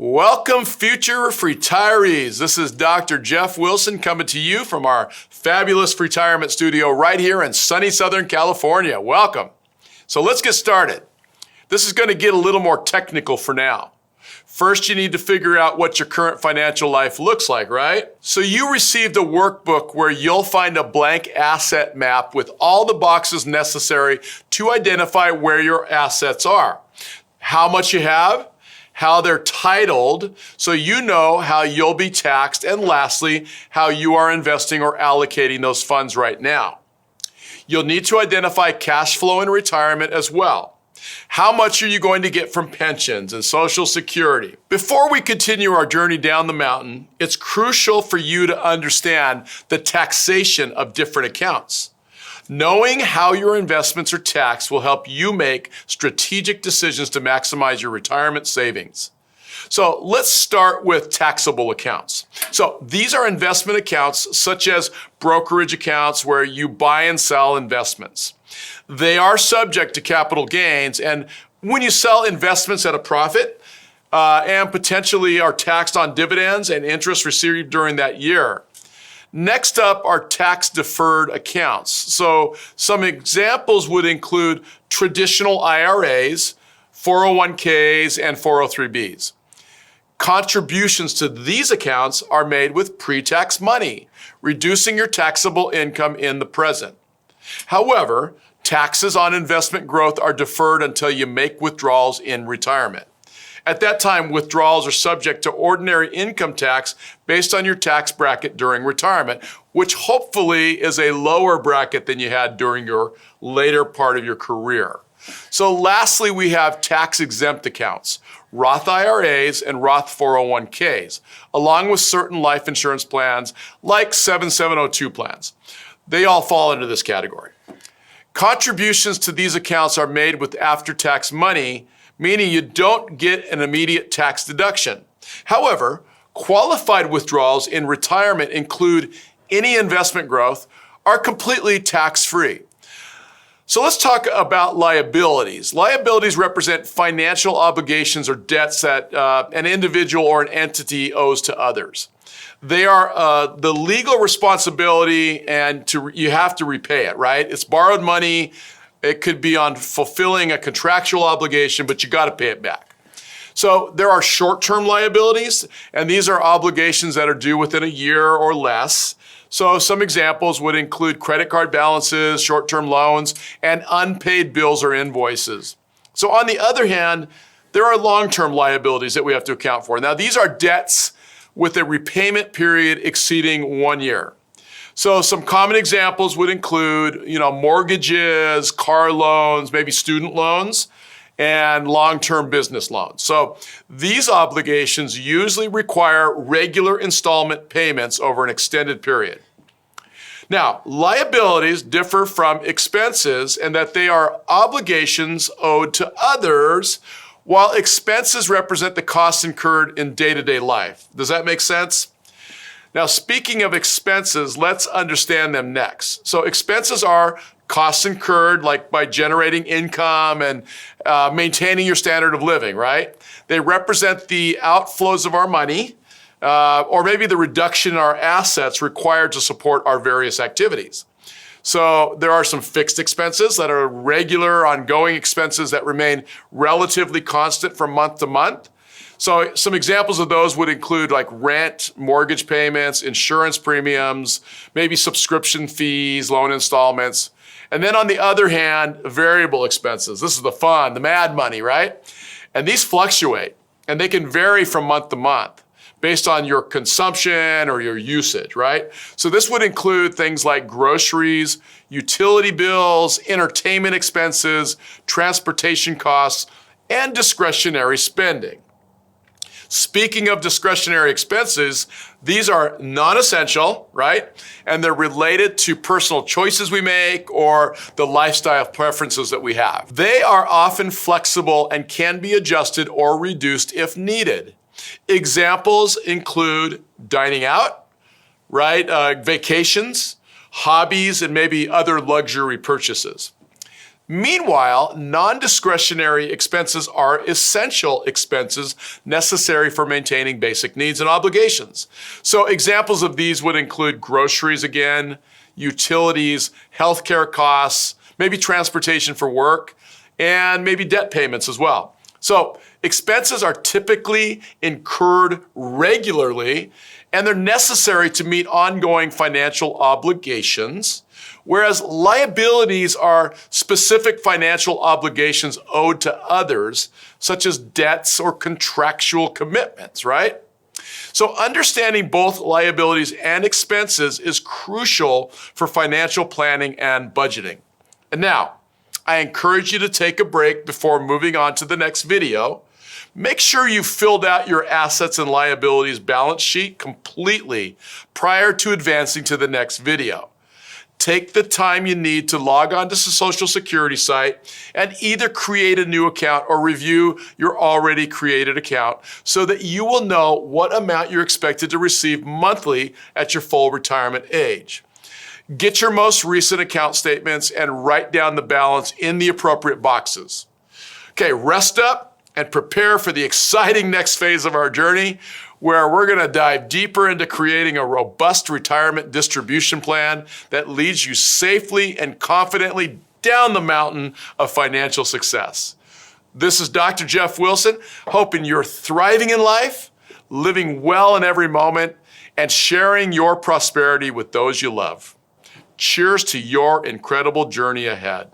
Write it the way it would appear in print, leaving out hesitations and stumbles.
Welcome, future retirees. This is Dr. Jeff Wilson coming to you from our fabulous Freetirement studio right here in sunny Southern California. Welcome. So let's get started. This is going to get a little more technical for now. First, you need to figure out what your current financial life looks like, right? So you received a workbook where you'll find a blank asset map with all the boxes necessary to identify where your assets are, how much you have, how they're titled, so you know how you'll be taxed, and lastly, how you are investing or allocating those funds right now. You'll need to identify cash flow in retirement as well. How much are you going to get from pensions and Social Security? Before we continue our journey down the mountain, it's crucial for you to understand the taxation of different accounts. Knowing how your investments are taxed will help you make strategic decisions to maximize your retirement savings. So let's start with taxable accounts. So these are investment accounts such as brokerage accounts where you buy and sell investments. They are subject to capital gains, and when you sell investments at a profit and potentially are taxed on dividends and interest received during that year. Next up are tax-deferred accounts. So some examples would include traditional IRAs, 401ks, and 403bs. Contributions to these accounts are made with pre-tax money, reducing your taxable income in the present. However, taxes on investment growth are deferred until you make withdrawals in retirement. At that time, withdrawals are subject to ordinary income tax based on your tax bracket during retirement, which hopefully is a lower bracket than you had during your later part of your career. So lastly, we have tax-exempt accounts, Roth IRAs and Roth 401ks, along with certain life insurance plans like 7702 plans. They all fall into this category. Contributions to these accounts are made with after-tax money, meaning you don't get an immediate tax deduction. However, qualified withdrawals in retirement include any investment growth, are completely tax-free. So let's talk about liabilities. Liabilities represent financial obligations or debts that an individual or an entity owes to others. They are the legal responsibility, and you have to repay it, right? It's borrowed money. It could be on fulfilling a contractual obligation, but you got to pay it back. So there are short-term liabilities, and these are obligations that are due within a year or less. So some examples would include credit card balances, short-term loans, and unpaid bills or invoices. So on the other hand, there are long-term liabilities that we have to account for. Now, these are debts with a repayment period exceeding 1 year. So some common examples would include, mortgages, car loans, maybe student loans, and long-term business loans. So these obligations usually require regular installment payments over an extended period. Now, liabilities differ from expenses in that they are obligations owed to others, while expenses represent the costs incurred in day-to-day life. Does that make sense? Now, speaking of expenses, let's understand them next. So expenses are costs incurred like by generating income and maintaining your standard of living, right? They represent the outflows of our money or maybe the reduction in our assets required to support our various activities. So there are some fixed expenses that are regular, ongoing expenses that remain relatively constant from month to month. So some examples of those would include like rent, mortgage payments, insurance premiums, maybe subscription fees, loan installments. And then on the other hand, variable expenses. This is the fun, the mad money, right? And these fluctuate, and they can vary from month to month based on your consumption or your usage, right? So this would include things like groceries, utility bills, entertainment expenses, transportation costs, and discretionary spending. Speaking of discretionary expenses, these are non-essential, right? And they're related to personal choices we make or the lifestyle preferences that we have. They are often flexible and can be adjusted or reduced if needed. Examples include dining out, right? Vacations, hobbies, and maybe other luxury purchases. Meanwhile, non-discretionary expenses are essential expenses necessary for maintaining basic needs and obligations. So examples of these would include groceries again, utilities, healthcare costs, maybe transportation for work, and maybe debt payments as well. So expenses are typically incurred regularly, and they're necessary to meet ongoing financial obligations, whereas liabilities are specific financial obligations owed to others, such as debts or contractual commitments, right? So understanding both liabilities and expenses is crucial for financial planning and budgeting. And now, I encourage you to take a break before moving on to the next video. Make sure you filled out your assets and liabilities balance sheet completely prior to advancing to the next video. Take the time you need to log on to the Social Security site and either create a new account or review your already created account so that you will know what amount you're expected to receive monthly at your full retirement age. Get your most recent account statements and write down the balance in the appropriate boxes. Okay, rest up and prepare for the exciting next phase of our journey, where we're going to dive deeper into creating a robust retirement distribution plan that leads you safely and confidently down the mountain of financial success. This is Dr. Jeff Wilson, hoping you're thriving in life, living well in every moment, and sharing your prosperity with those you love. Cheers to your incredible journey ahead.